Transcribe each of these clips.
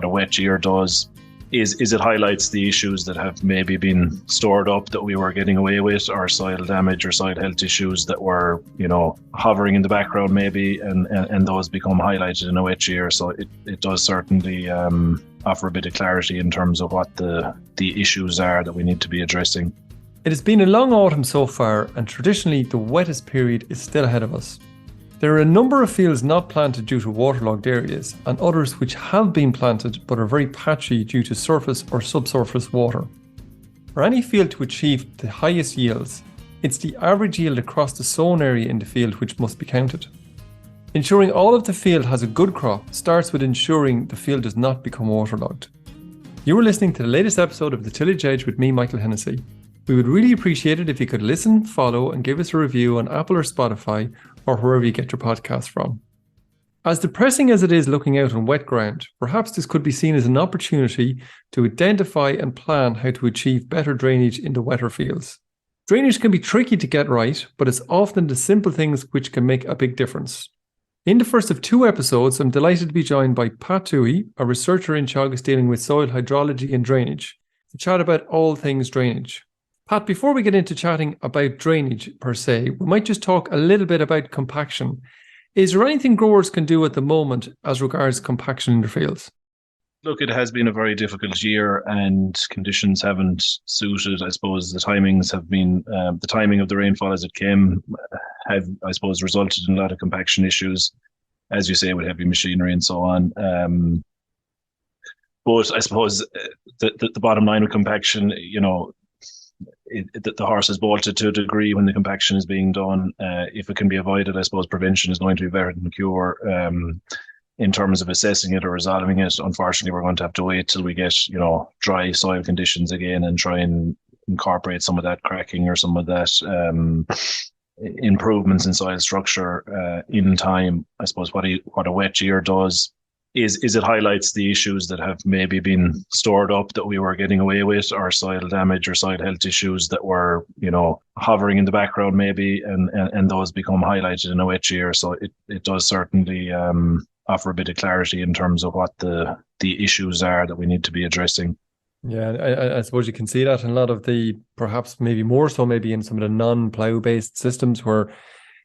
a wet year does is it highlights the issues that have maybe been stored up that we were getting away with, or soil damage or soil health issues that were, hovering in the background maybe, and those become highlighted in a wet year. So it does certainly offer a bit of clarity in terms of what the issues are that we need to be addressing. It has been a long autumn so far, and traditionally the wettest period is still ahead of us. There are a number of fields not planted due to waterlogged areas, and others which have been planted but are very patchy due to surface or subsurface water. For any field to achieve the highest yields, it's the average yield across the sown area in the field which must be counted. Ensuring all of the field has a good crop starts with ensuring the field does not become waterlogged. You are listening to the latest episode of the Tillage Edge with me, Michael Hennessy. We would really appreciate it if you could listen, follow, and give us a review on Apple or Spotify, or wherever you get your podcasts from. As depressing as it is looking out on wet ground, perhaps this could be seen as an opportunity to identify and plan how to achieve better drainage in the wetter fields. Drainage can be tricky to get right, but it's often the simple things which can make a big difference. In the first of 2 episodes, I'm delighted to be joined by Pat Tuohy, a researcher in Teagasc dealing with soil hydrology and drainage, to chat about all things drainage. Pat, before we get into chatting about drainage per se, we might just talk a little bit about compaction. Is there anything growers can do at the moment as regards compaction in their fields? Look, it has been a very difficult year and conditions haven't suited. I suppose the timings have been, the timing of the rainfall as it came have, I suppose, resulted in a lot of compaction issues, as you say, with heavy machinery and so on. But I suppose the bottom line with compaction, the horse is bolted to a degree when the compaction is being done. If it can be avoided, I suppose prevention is going to be better than the cure. In terms of assessing it or resolving it, unfortunately, we're going to have to wait till we get, dry soil conditions again and try and incorporate some of that cracking or some of that improvements in soil structure in time. I suppose what a wet year does is it highlights the issues that have maybe been stored up that we were getting away with, or soil damage or soil health issues that were, hovering in the background maybe, and those become highlighted in a wet year. So it does certainly offer a bit of clarity in terms of what the issues are that we need to be addressing. Yeah, I suppose you can see that in a lot of the, perhaps maybe more so maybe in some of the non-plough based systems where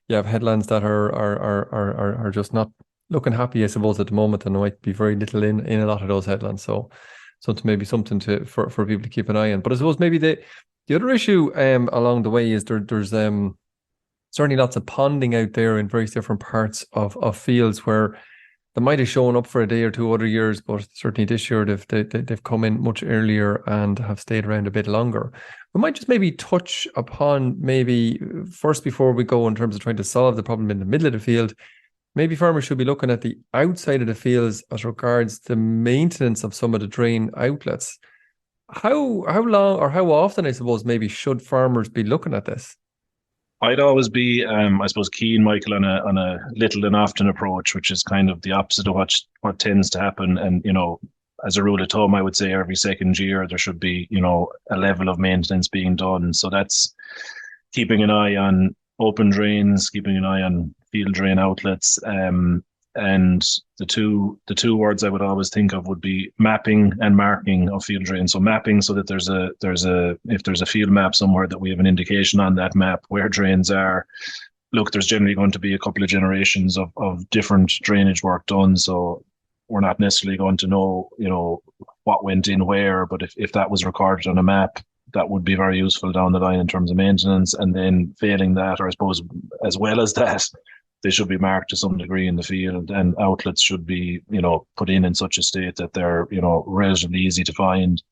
you have headlands that are just not looking happy, I suppose, at the moment, and there might be very little in a lot of those headlands. So maybe something for people to keep an eye on. But I suppose maybe the other issue along the way is there's certainly lots of ponding out there in various different parts of fields where they might have shown up for a day or 2 other years, but certainly this year they've come in much earlier and have stayed around a bit longer. We might just maybe touch upon maybe first, before we go in terms of trying to solve the problem in the middle of the field, maybe farmers should be looking at the outside of the fields as regards the maintenance of some of the drain outlets. How long or how often, I suppose, maybe should farmers be looking at this? I'd always be, I suppose, keen, Michael, on a little and often approach, which is kind of the opposite of what tends to happen. And, as a rule of thumb, I would say every second year there should be, a level of maintenance being done. So that's keeping an eye on open drains, keeping an eye on field drain outlets, and the two words I would always think of would be mapping and marking of field drains. So mapping, so that if there's a field map somewhere, that we have an indication on that map where drains are. Look, there's generally going to be a couple of generations of different drainage work done, so we're not necessarily going to know, what went in where, but if that was recorded on a map, that would be very useful down the line in terms of maintenance. And then failing that, or I suppose as well as that, they should be marked to some degree in the field, and outlets should be, put in such a state that they're, relatively easy to find.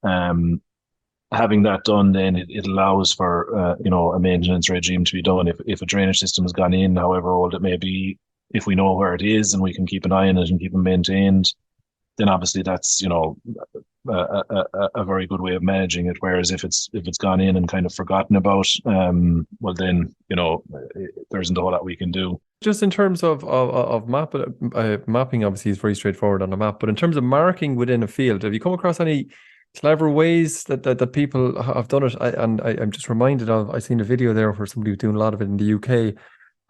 Having that done, then it allows for, a maintenance regime to be done. If a drainage system has gone in, however old it may be, if we know where it is and we can keep an eye on it and keep it maintained, then obviously that's, a very good way of managing it. Whereas if it's gone in and kind of forgotten about, well then, there isn't a whole lot we can do. Just in terms of mapping, obviously is very straightforward on a map, but in terms of marking within a field, have you come across any clever ways that people have done it? I'm just reminded of, I seen a video there where somebody was doing a lot of it in the UK,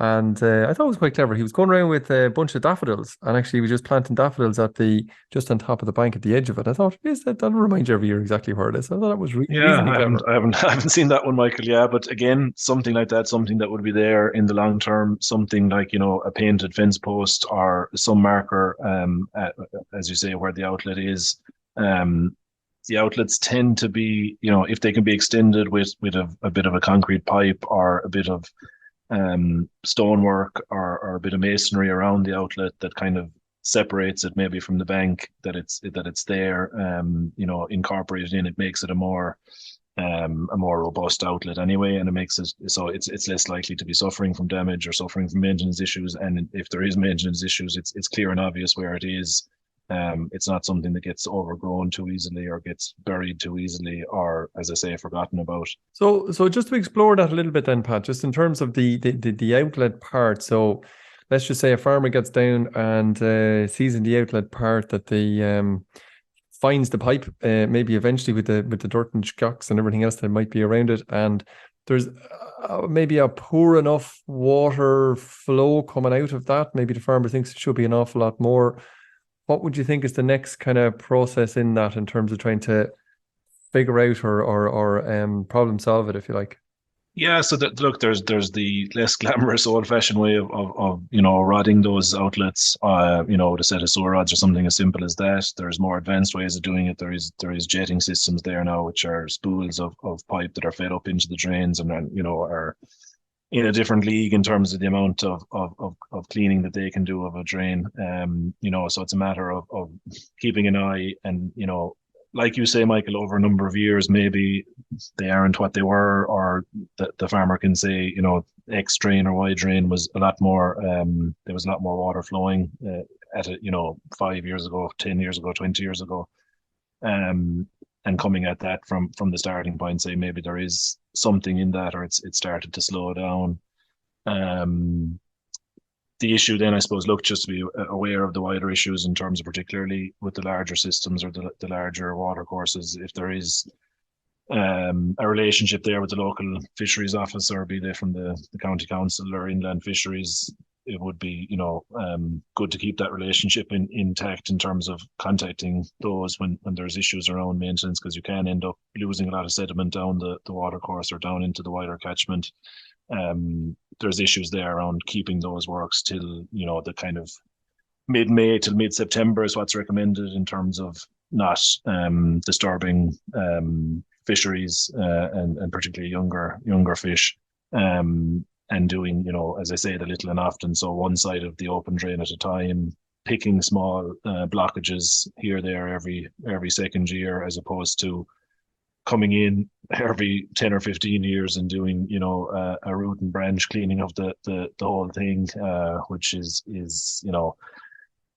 And I thought it was quite clever. He was going around with a bunch of daffodils, and actually he was just planting daffodils at the just on top of the bank at the edge of it. I thought, yes, that'll remind you every year exactly where it is. I thought that was Yeah, reasonably clever. I haven't seen that one, Michael. Yeah, but again, something like that, something that would be there in the long term, something like, a painted fence post or some marker, as you say, where the outlet is. Um, the outlets tend to be, if they can be extended with a bit of a concrete pipe or a bit of stonework or a bit of masonry around the outlet that kind of separates it maybe from the bank, that it's there, incorporated in. It makes it a more robust outlet anyway, and it makes it so it's less likely to be suffering from damage or suffering from maintenance issues. And if there is maintenance issues, it's clear and obvious where it is. It's not something that gets overgrown too easily or gets buried too easily or, as I say, forgotten about. So just to explore that a little bit then, Pat, just in terms of the outlet part. So let's just say a farmer gets down and sees in the outlet part that the finds the pipe, maybe eventually with the dirt and shocks and everything else that might be around it, and there's maybe a poor enough water flow coming out of that. Maybe the farmer thinks it should be an awful lot more. What would you think is the next kind of process in that in terms of trying to figure out or problem solve it, if you like? Yeah, so look, there's the less glamorous old-fashioned way of rodding those outlets, with a set of sewer rods or something as simple as that. There's more advanced ways of doing it. There is jetting systems there now, which are spools of pipe that are fed up into the drains and then, are in a different league in terms of the amount of cleaning that they can do of a drain. So it's a matter of keeping an eye and, like you say, Michael, over a number of years, maybe they aren't what they were, or the farmer can say, X drain or Y drain was a lot more, there was a lot more water flowing at it, 5 years ago, 10 years ago, 20 years ago. And coming at that from the starting point, say maybe there is something in that, or it started to slow down. The issue then, I suppose, look, just to be aware of the wider issues in terms of particularly with the larger systems or the larger water courses, if there is a relationship there with the local fisheries office, or be they from the county council or inland fisheries, it would be, good to keep that relationship intact in terms of contacting those when there's issues around maintenance, because you can end up losing a lot of sediment down the water course or down into the wider catchment. There's issues there around keeping those works till, the kind of mid-May till mid-September is what's recommended in terms of not disturbing fisheries and particularly younger fish. And doing, as I say, the little and often. So one side of the open drain at a time, picking small blockages here, there, every second year, as opposed to coming in every 10 or 15 years and doing, a root and branch cleaning of the whole thing, which is,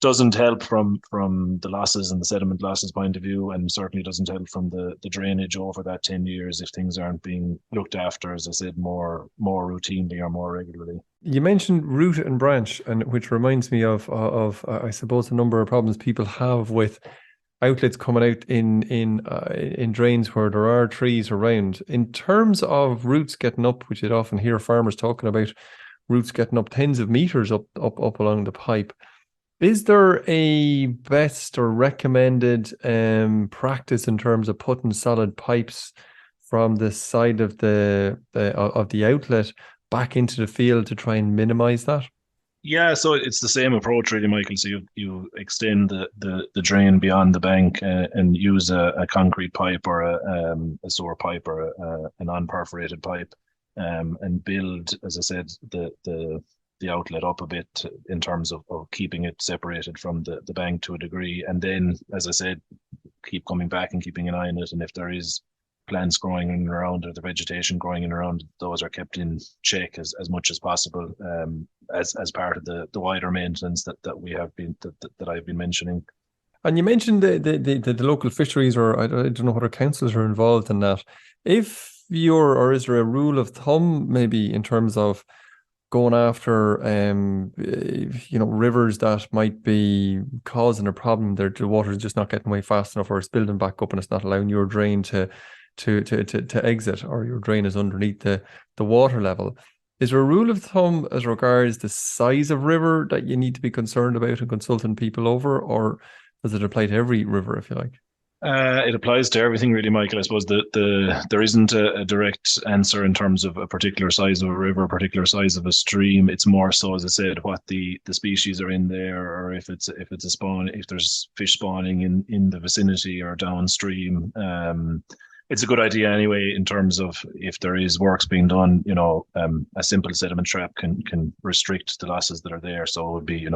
doesn't help from the losses and the sediment losses point of view, and certainly doesn't help from the drainage over that 10 years if things aren't being looked after, as I said, more routinely or more regularly. You mentioned root and branch, and which reminds me of I suppose a number of problems people have with outlets coming out in drains where there are trees around. In terms of roots getting up, which you'd often hear farmers talking about, roots getting up tens of meters up along the pipe. Is there a best or recommended practice in terms of putting solid pipes from the side of the outlet back into the field to try and minimize that? Yeah, so it's the same approach really, Michael. So you extend the drain beyond the bank and use a concrete pipe or a sewer pipe or a non-perforated pipe, and build, as I said, the outlet up a bit in terms of keeping it separated from the bank to a degree. And then, as I said, keep coming back and keeping an eye on it. And if there is plants growing in and around, or the vegetation growing in and around, those are kept in check as much as possible, as part of the wider maintenance that we have been that I've been mentioning. And you mentioned the local fisheries, or I don't know whether councils are involved in that. If or is there a rule of thumb maybe in terms of going after rivers that might be causing a problem? The water is just not getting away fast enough, or it's building back up and it's not allowing your drain to exit, or your drain is underneath the water level. Is there a rule of thumb as regards the size of river that you need to be concerned about and consulting people over, or does it apply to every river, if you like? It applies to everything, really, Michael. I suppose there isn't a direct answer in terms of a particular size of a river, a particular size of a stream. It's more so, as I said, what the species are in there, or if it's a spawn, if there's fish spawning in the vicinity or downstream. It's a good idea anyway in terms of if there is works being done. A simple sediment trap can restrict the losses that are there. So it would be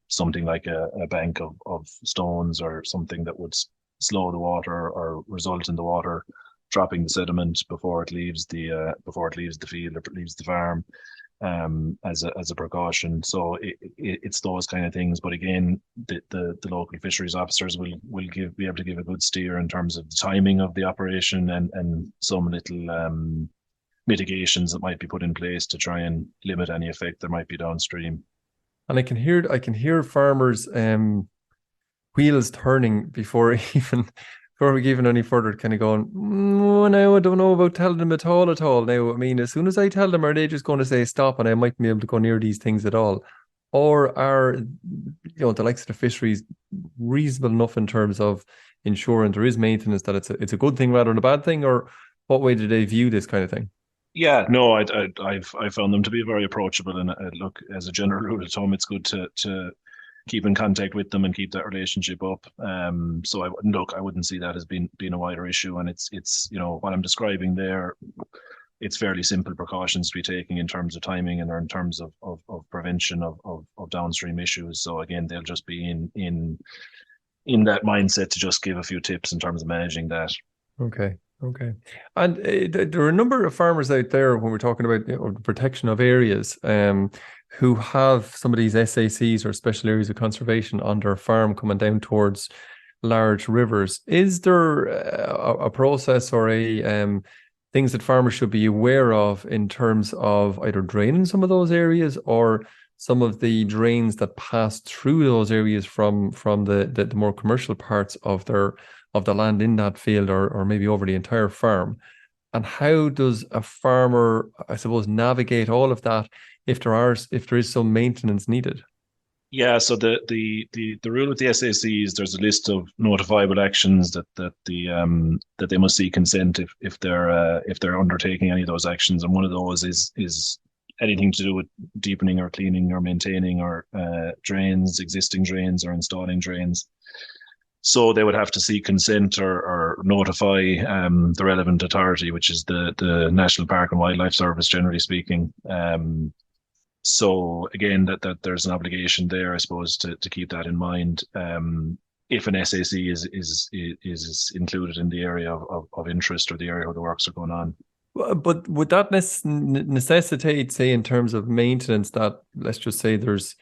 something like a bank of stones or something that would slow the water or result in the water dropping the sediment before it leaves the field or leaves the farm, as a precaution. So it's those kind of things. But again, the local fisheries officers will be able to give a good steer in terms of the timing of the operation and some little mitigations that might be put in place to try and limit any effect there might be downstream. And I can hear farmers wheels turning before we get even any further, kind of going, no, I don't know about telling them at all. Now, I mean, as soon as I tell them, are they just going to say stop and I might be able to go near these things at all? Or are, the likes of the fisheries reasonable enough in terms of ensuring there is maintenance, that it's a good thing rather than a bad thing? Or what way do they view this kind of thing? Yeah, no, I've found them to be very approachable, and look, as a general rule of thumb, it's good to keep in contact with them and keep that relationship up. So I wouldn't see that as being a wider issue. And it's what I'm describing there, it's fairly simple precautions to be taking in terms of timing and in terms of prevention of downstream issues. So again, they'll just be in that mindset to just give a few tips in terms of managing that. Okay. And there are a number of farmers out there, when we're talking about the protection of areas, who have some of these SACs or special areas of conservation on their farm coming down towards large rivers. Is there a process or things that farmers should be aware of in terms of either draining some of those areas or some of the drains that pass through those areas from the more commercial parts of the land in that field, or maybe over the entire farm? And how does a farmer, I suppose, navigate all of that if there is some maintenance needed? Yeah, so the rule with the SACs, there's a list of notifiable actions that they must seek consent if they're undertaking any of those actions, and one of those is anything to do with deepening or cleaning or maintaining or existing drains or installing drains. So they would have to seek consent or notify the relevant authority, which is the National Park and Wildlife Service, generally speaking. So again, that there's an obligation there, I suppose, to keep that in mind. If an SAC is included in the area of interest or the area where the works are going on. But would that necessitate, say, in terms of maintenance, that let's just say there's,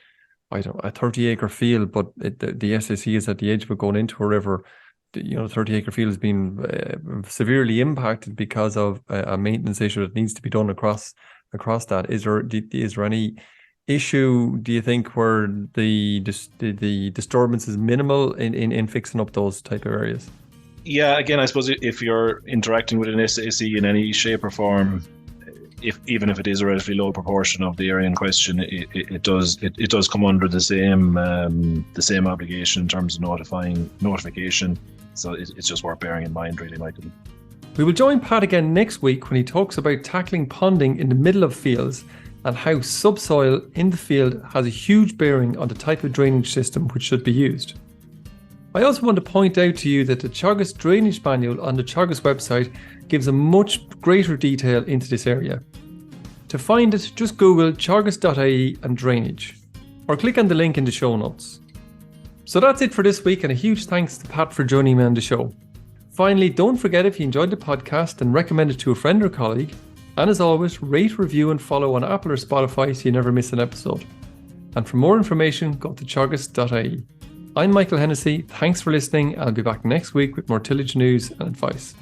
I don't know, a 30-acre field, but the SAC is at the edge of it going into a river. 30-acre field has been severely impacted because of a maintenance issue that needs to be done across that. Is there any issue, do you think, where the disturbance is minimal in fixing up those type of areas? Yeah, again, I suppose if you're interacting with an SAC in any shape or form, even if it is a relatively low proportion of the area in question, it does come under the same obligation in terms of notification. So it's just worth bearing in mind, really, Michael. We will join Pat again next week when he talks about tackling ponding in the middle of fields and how subsoil in the field has a huge bearing on the type of drainage system which should be used. I also want to point out to you that the Teagasc Drainage Manual on the Teagasc website gives a much greater detail into this area. To find it, just Google teagasc.ie and drainage, or click on the link in the show notes. So that's it for this week, and a huge thanks to Pat for joining me on the show. Finally, don't forget, if you enjoyed the podcast, then recommend it to a friend or colleague. And as always, rate, review and follow on Apple or Spotify so you never miss an episode. And for more information, go to teagasc.ie. I'm Michael Hennessy. Thanks for listening. I'll be back next week with more tillage news and advice.